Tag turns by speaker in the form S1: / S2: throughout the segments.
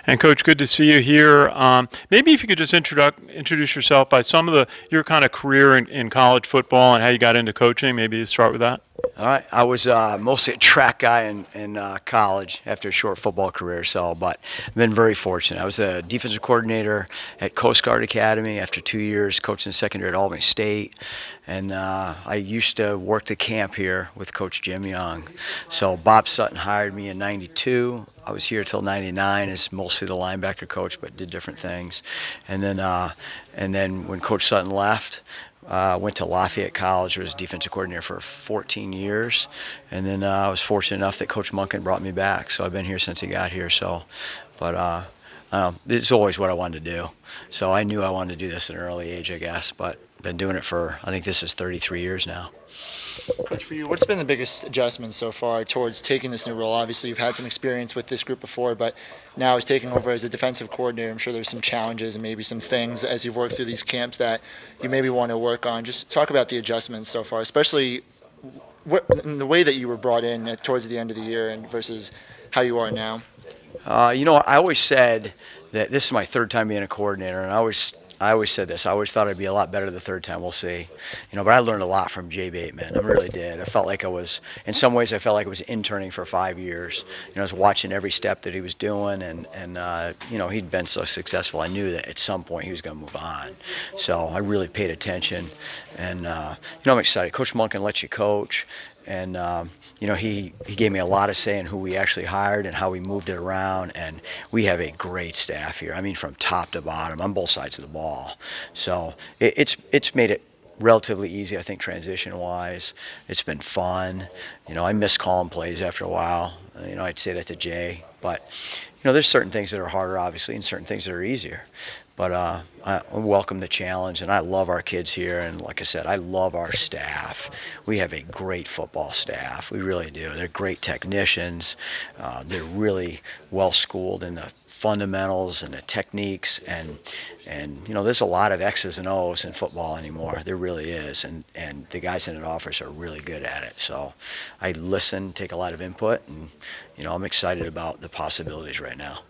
S1: And Coach, good to see you here. Maybe if you could just introduce yourself by some of your kind of career in college football and how you got into coaching. Maybe start with that.
S2: All right, I was mostly a track guy in college after a short football career, but I've been very fortunate. I was a defensive coordinator at Coast Guard Academy after 2 years coaching secondary at Albany State, and I used to work the camp here with Coach Jim Young. So Bob Sutton hired me in '92. I was here till '99 as mostly the linebacker coach, but did different things. And then when Coach Sutton left, went to Lafayette College, was defensive coordinator for 14 years, and then I was fortunate enough that Coach Monken brought me back. So I've been here since he got here. It's always what I wanted to do. So I knew I wanted to do this at an early age, I guess. But been doing it for, I think this is 33 years now.
S3: Coach, for you, what's been the biggest adjustment so far towards taking this new role? Obviously, you've had some experience with this group before, but now as taking over as a defensive coordinator, I'm sure there's some challenges and maybe some things as you've worked through these camps that you maybe want to work on. Just talk about the adjustments so far, especially in the way that you were brought in towards the end of the year and versus how you are now.
S2: I always said that this is my third time being a coordinator, and I always said this. I always thought I'd be a lot better the third time. We'll see. But I learned a lot from Jay Bateman. I really did. I felt like in some ways, I felt like I was interning for 5 years. I was watching every step that he was doing, and he'd been so successful. I knew that at some point he was going to move on. So I really paid attention, and I'm excited. Coach Monken lets you coach, and he gave me a lot of say in who we actually hired and how we moved it around, and we have a great staff here. I mean, from top to bottom on both sides of the ball. So it's made it relatively easy, I think, transition-wise. It's been fun. I miss calling plays after a while. I'd say that to Jay, but there's certain things that are harder, obviously, and certain things that are easier. But I welcome the challenge, and I love our kids here. And like I said, I love our staff. We have a great football staff. We really do. They're great technicians. They're really well schooled in the fundamentals and the techniques. And there's a lot of X's and O's in football anymore. There really is. And the guys in the office are really good at it. So I listen, take a lot of input, and I'm excited about the possibilities right now.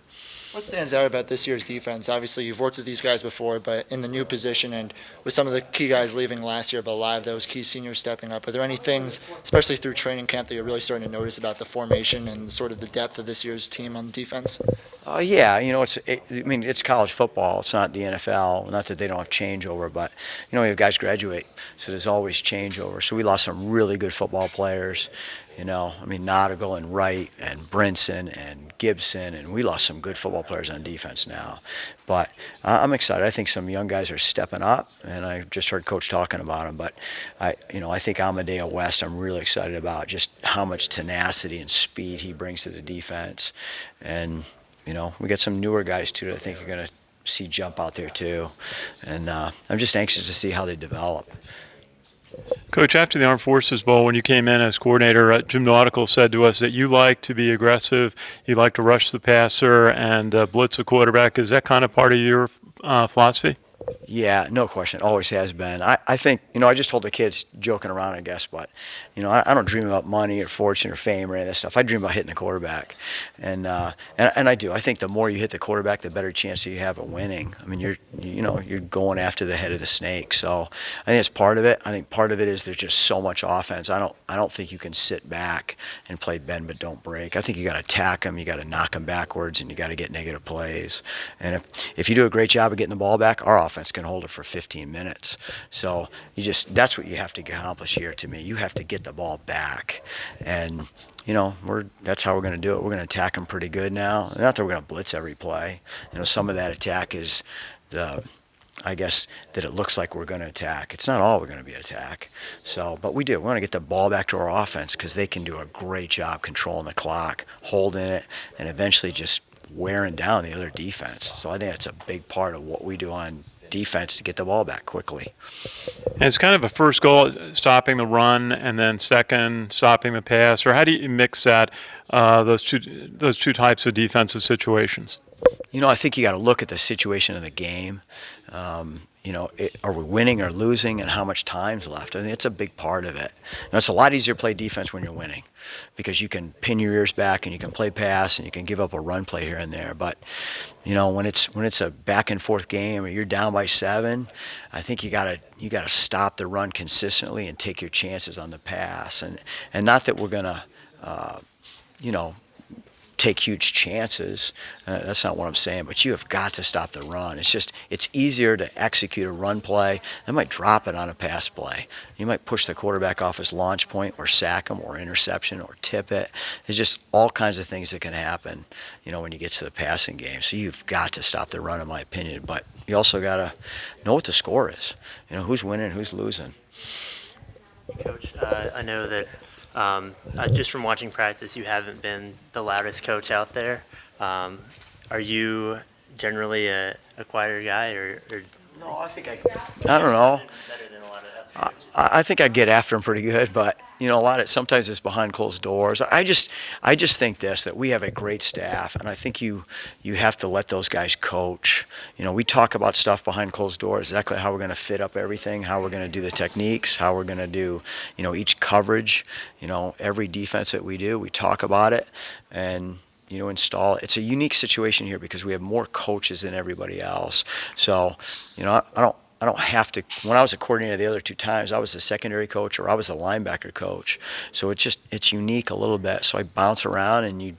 S3: What stands out about this year's defense? Obviously, you've worked with these guys before, but in the new position and with some of the key guys leaving last year, but a lot of those key seniors stepping up, are there any things, especially through training camp, that you're really starting to notice about the formation and sort of the depth of this year's team on defense?
S2: It's college football. It's not the NFL. Not that they don't have changeover, but we have guys graduate, so there's always changeover. So we lost some really good football players. Nautigal and Wright and Brinson and Gibson, and we lost some good football players on defense now. But I'm excited. I think some young guys are stepping up, and I just heard Coach talking about them. But I think Amadeo West, I'm really excited about just how much tenacity and speed he brings to the defense. And we got some newer guys too that I think you're going to see jump out there too. And I'm just anxious to see how they develop.
S1: Coach, after the Armed Forces Bowl, when you came in as coordinator, Jim Nautical said to us that you like to be aggressive, you like to rush the passer and blitz the quarterback. Is that kind of part of your philosophy?
S2: Yeah, no question. Always has been. I think, I just told the kids, joking around, I guess, but, I don't dream about money or fortune or fame or any of that stuff. I dream about hitting the quarterback. And I do. I think the more you hit the quarterback, the better chance you have of winning. You're going after the head of the snake. So I think it's part of it. I think part of it is there's just so much offense. I don't think you can sit back and play bend but don't break. I think you got to attack them, you got to knock them backwards, and you got to get negative plays. And if you do a great job of getting the ball back, our offense can hold it for 15 minutes. So that's what you have to accomplish here to me. You have to get the ball back. And that's how we're going to do it. We're going to attack them pretty good now. Not that we're going to blitz every play. Some of that attack is I guess that it looks like we're going to attack. It's not all we're going to be attack. So, but we do. We want to get the ball back to our offense because they can do a great job controlling the clock, holding it, and eventually just wearing down the other defense. So I think that's a big part of what we do on defense to get the ball back quickly.
S1: And it's kind of a first goal, stopping the run, and then second, stopping the pass. Or how do you mix that, those two types of defensive situations?
S2: I think you got to look at the situation of the game. Are we winning or losing, and how much time's left? I think it's a big part of it. It's a lot easier to play defense when you're winning because you can pin your ears back and you can play pass and you can give up a run play here and there. But You know, when it's a back and forth game or you're down by 7, I think you gotta stop the run consistently and take your chances on the pass. And not that we're gonna, you know, take huge chances. That's not what I'm saying. But you have got to stop the run. It's easier to execute a run play. They might drop it on a pass play. You might push the quarterback off his launch point, or sack him, or interception, or tip it. There's just all kinds of things that can happen, you know, when you get to the passing game. So you've got to stop the run, in my opinion. But you also got to know what the score is. You know, who's winning, who's losing.
S4: Coach, I know that just from watching practice, you haven't been the loudest coach out there. Are you generally a quieter guy, or
S2: No, I don't know.
S4: better than a lot of other coaches?
S2: I think I get after him pretty good, but you know, sometimes it's behind closed doors. I just think that we have a great staff, and I think you have to let those guys coach. You know, we talk about stuff behind closed doors, exactly how we're going to fit up everything, how we're going to do the techniques, how we're going to do, you know, each coverage, you know, every defense that we do, we talk about it and, you know, install it. It's a unique situation here because we have more coaches than everybody else. So, you know, I don't have to. When I was a coordinator the other 2 times, I was a secondary coach or I was a linebacker coach. So it's unique a little bit. So I bounce around and you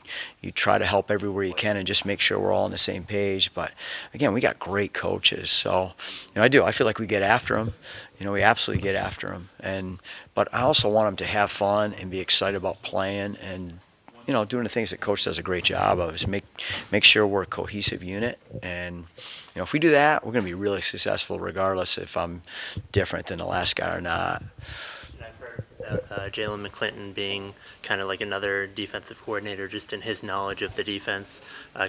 S2: try to help everywhere you can and just make sure we're all on the same page. But again, we got great coaches. So, you know, I feel like we get after them. You know, we absolutely get after them. But I also want them to have fun and be excited about playing and, you know, doing the things that coach does a great job of is make sure we're a cohesive unit. And, you know, if we do that, we're going to be really successful regardless if I'm different than the last guy or not.
S4: And I've heard about Jalen McClinton being kind of like another defensive coordinator just in his knowledge of the defense.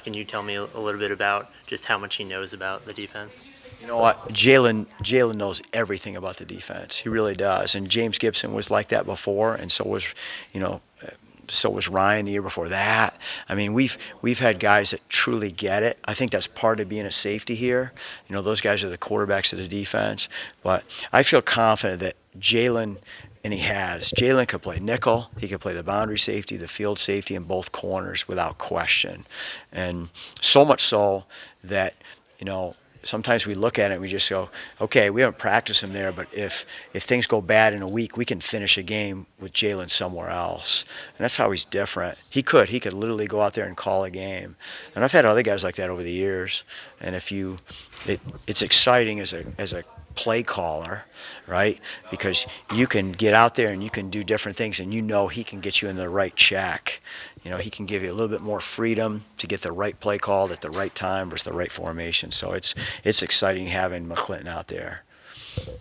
S4: Can you tell me a little bit about just how much he knows about the defense?
S2: You know what? Jalen knows everything about the defense. He really does. And James Gibson was like that before, and so was Ryan the year before that. I mean, we've had guys that truly get it. I think that's part of being a safety here. You know, those guys are the quarterbacks of the defense. But I feel confident that Jalen could play nickel. He could play the boundary safety, the field safety, and both corners without question. And so much so that, you know, sometimes we look at it and we just go, okay, we haven't practiced him there, but if things go bad in a week, we can finish a game with Jalen somewhere else. And that's how he's different. He could literally go out there and call a game. And I've had other guys like that over the years. And it's exciting as a play caller, right? Because you can get out there and you can do different things, and you know he can get you in the right check. You know, he can give you a little bit more freedom to get the right play called at the right time versus the right formation. So it's exciting having McClinton out there.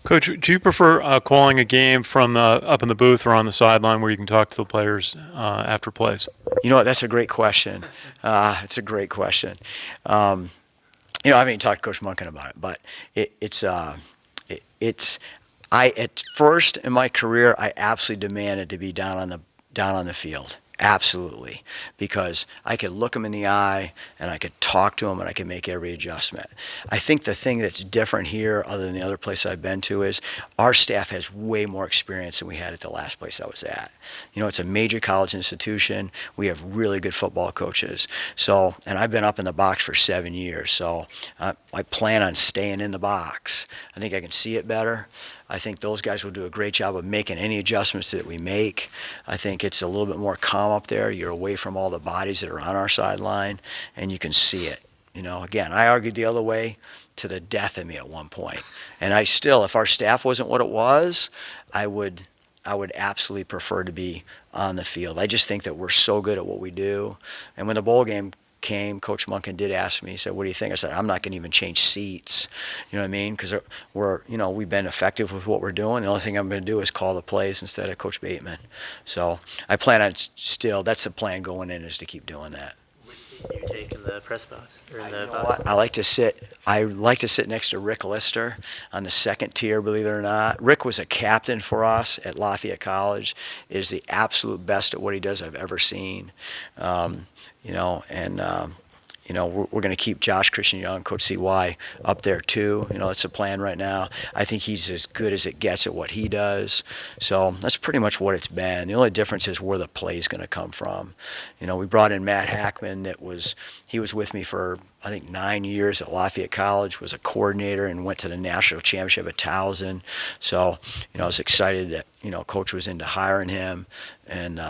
S1: Coach, do you prefer calling a game from up in the booth or on the sideline where you can talk to the players after plays?
S2: You know what? That's a great question. It's a great question. You know, I haven't even talked to Coach Monken about it, but at first in my career, I absolutely demanded to be down on the field. Absolutely, because I could look them in the eye and I could talk to them and I could make every adjustment. I think the thing that's different here, other than the other place I've been to, is our staff has way more experience than we had at the last place I was at. You know, it's a major college institution. We have really good football coaches. So, and I've been up in the box for 7 years, so I plan on staying in the box. I think I can see it better. I think those guys will do a great job of making any adjustments that we make. I think it's a little bit more calm up there. You're away from all the bodies that are on our sideline, and you can see it. You know, again, I argued the other way to the death of me at one point. And I still, if our staff wasn't what it was, I would absolutely prefer to be on the field. I just think that we're so good at what we do. And when the bowl game came, Coach Monken did ask me, he said, what do you think? I said, I'm not going to even change seats. You know what I mean? Because we've been effective with what we're doing. The only thing I'm going to do is call the plays instead of Coach Bateman. So I plan on that's the plan going in, is to keep doing that.
S4: Which seat do you take in the press box or in the
S2: You know
S4: box?
S2: what? I like to sit next to Rick Lister on the second tier, believe it or not. Rick was a captain for us at Lafayette College, is the absolute best at what he does I've ever seen. we're going to keep Josh Christian Young, Coach CY, up there too. That's the plan right now. I think he's as good as it gets at what he does. So that's pretty much what it's been. The only difference is where the play is going to come from. We brought in Matt Hackman. He was with me for, I think, 9 years at Lafayette College, was a coordinator, and went to the national championship at Towson. So, I was excited that, Coach was into hiring him. And,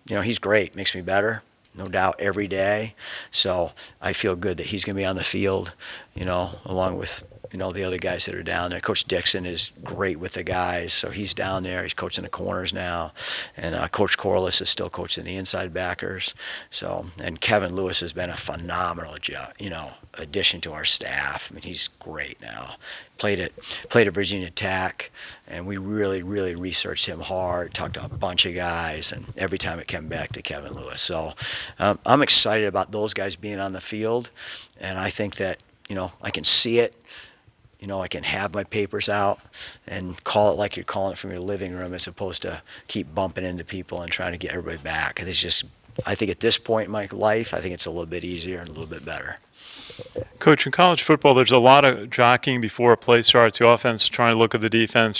S2: he's great, makes me better. No doubt, every day. So I feel good that he's going to be on the field, along with, the other guys that are down there. Coach Dixon is great with the guys, so he's down there. He's coaching the corners now. And Coach Corliss is still coaching the inside backers. So, and Kevin Lewis has been a phenomenal, addition to our staff. I mean, he's great now. Played at Virginia Tech, and we really, really researched him hard, talked to a bunch of guys, and every time it came back to Kevin Lewis. So I'm excited about those guys being on the field, and I think that, I can see it. I can have my papers out and call it like you're calling it from your living room, as opposed to keep bumping into people and trying to get everybody back. It's just, I think at this point in my life, I think it's a little bit easier and a little bit better.
S1: Coach, in college football, there's a lot of jockeying before a play starts. The offense trying to look at the defense,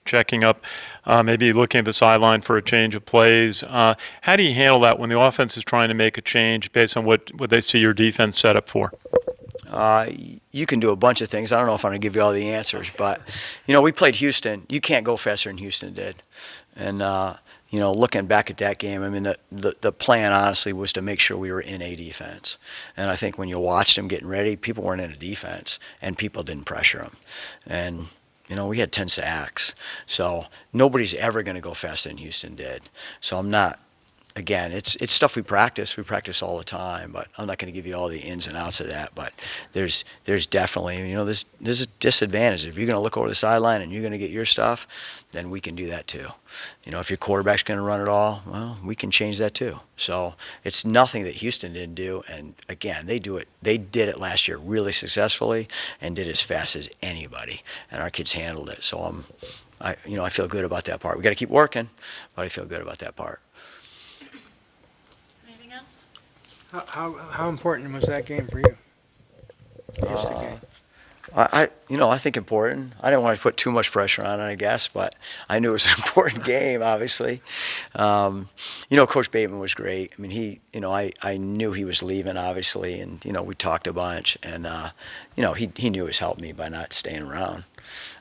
S1: checking up, maybe looking at the sideline for a change of plays. How do you handle that when the offense is trying to make a change based on what they see your defense set up for?
S2: You can do a bunch of things. I don't know if I'm going to give you all the answers, but, we played Houston. You can't go faster than Houston did. And, looking back at that game, I mean, the plan, honestly, was to make sure we were in a defense. And I think when you watched them getting ready, people weren't in a defense, and people didn't pressure them. And, we had 10 sacks. So nobody's ever going to go faster than Houston did. So I'm not. Again, it's stuff we practice. We practice all the time, but I'm not going to give you all the ins and outs of that. But there's definitely, there's a disadvantage. If you're going to look over the sideline and you're going to get your stuff, then we can do that too. If your quarterback's going to run it all, well, we can change that too. So it's nothing that Houston didn't do. And again, they did it last year really successfully and did it as fast as anybody. And our kids handled it. So I feel good about that part. We got to keep working, but I feel good about that part.
S5: Anything else?
S6: How important was that game for you? Houston game.
S2: I think important. I didn't want to put too much pressure on it, I guess, but I knew it was an important game, obviously. Coach Bateman was great. I mean, I knew he was leaving, obviously, and, we talked a bunch, and, he knew his helped me by not staying around.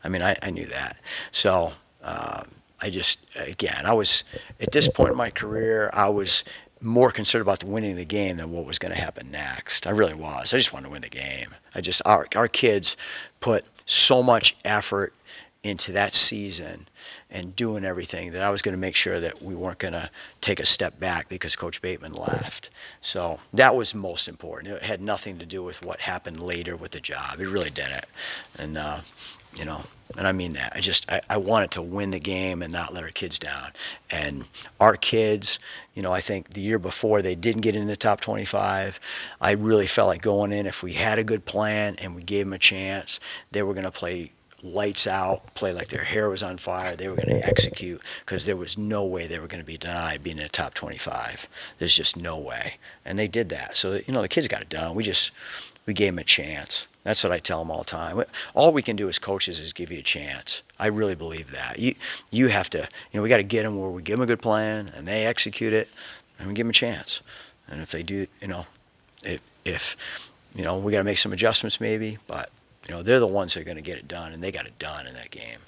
S2: I mean, I knew that. So, I was, at this point in my career, I was more concerned about winning the game than what was going to happen next. I really was. I just wanted to win the game. Our kids put so much effort into that season and doing everything that I was going to make sure that we weren't going to take a step back because Coach Bateman left. So that was most important. It had nothing to do with what happened later with the job. It really didn't. And, and I mean that. I wanted to win the game and not let our kids down. And our kids, I think the year before they didn't get in the top 25. I really felt like going in, if we had a good plan and we gave them a chance, they were going to play lights out, play like their hair was on fire. They were going to execute because there was no way they were going to be denied being in the top 25. There's just no way. And they did that. So, the kids got it done. We gave them a chance. That's what I tell them all the time. All we can do as coaches is give you a chance. I really believe that. You have to, we got to get them where we give them a good plan and they execute it and we give them a chance. And if they do, if we got to make some adjustments maybe, but, they're the ones that are going to get it done, and they got it done in that game.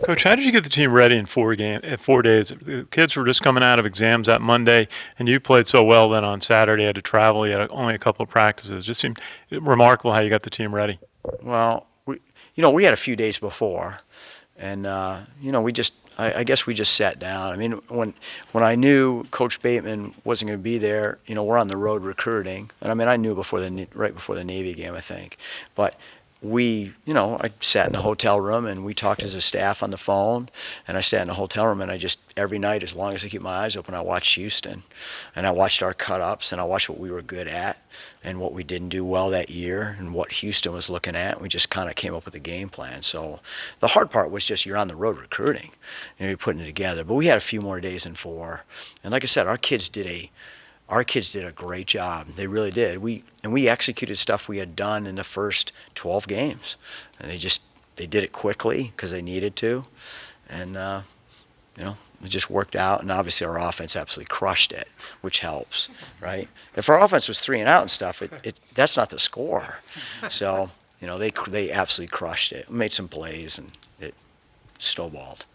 S1: Coach, how did you get the team ready in 4 days? The kids were just coming out of exams that Monday, and you played so well then on Saturday. You had to travel. You had only a couple of practices. Just seemed remarkable how you got the team ready.
S2: Well, we had a few days before, and I guess we just sat down. I mean, when I knew Coach Bateman wasn't going to be there, we're on the road recruiting, and I mean I knew right before the Navy game, I think, but. I sat in the hotel room and we talked as a staff on the phone, and I sat in the hotel room and every night, as long as I keep my eyes open, I watched Houston and I watched our cut-ups and I watched what we were good at and what we didn't do well that year and what Houston was looking at. And we just kind of came up with a game plan. So the hard part was just you're on the road recruiting and you're putting it together. But we had a few more days in 4. And like I said, our kids did a our kids did a great job. They really did. We executed stuff we had done in the first 12 games, and they did it quickly because they needed to, and it just worked out. And obviously our offense absolutely crushed it, which helps, right? If our offense was 3 and out and stuff, that's not the score. So they absolutely crushed it. We made some plays and it snowballed.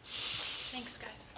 S5: Thanks, guys.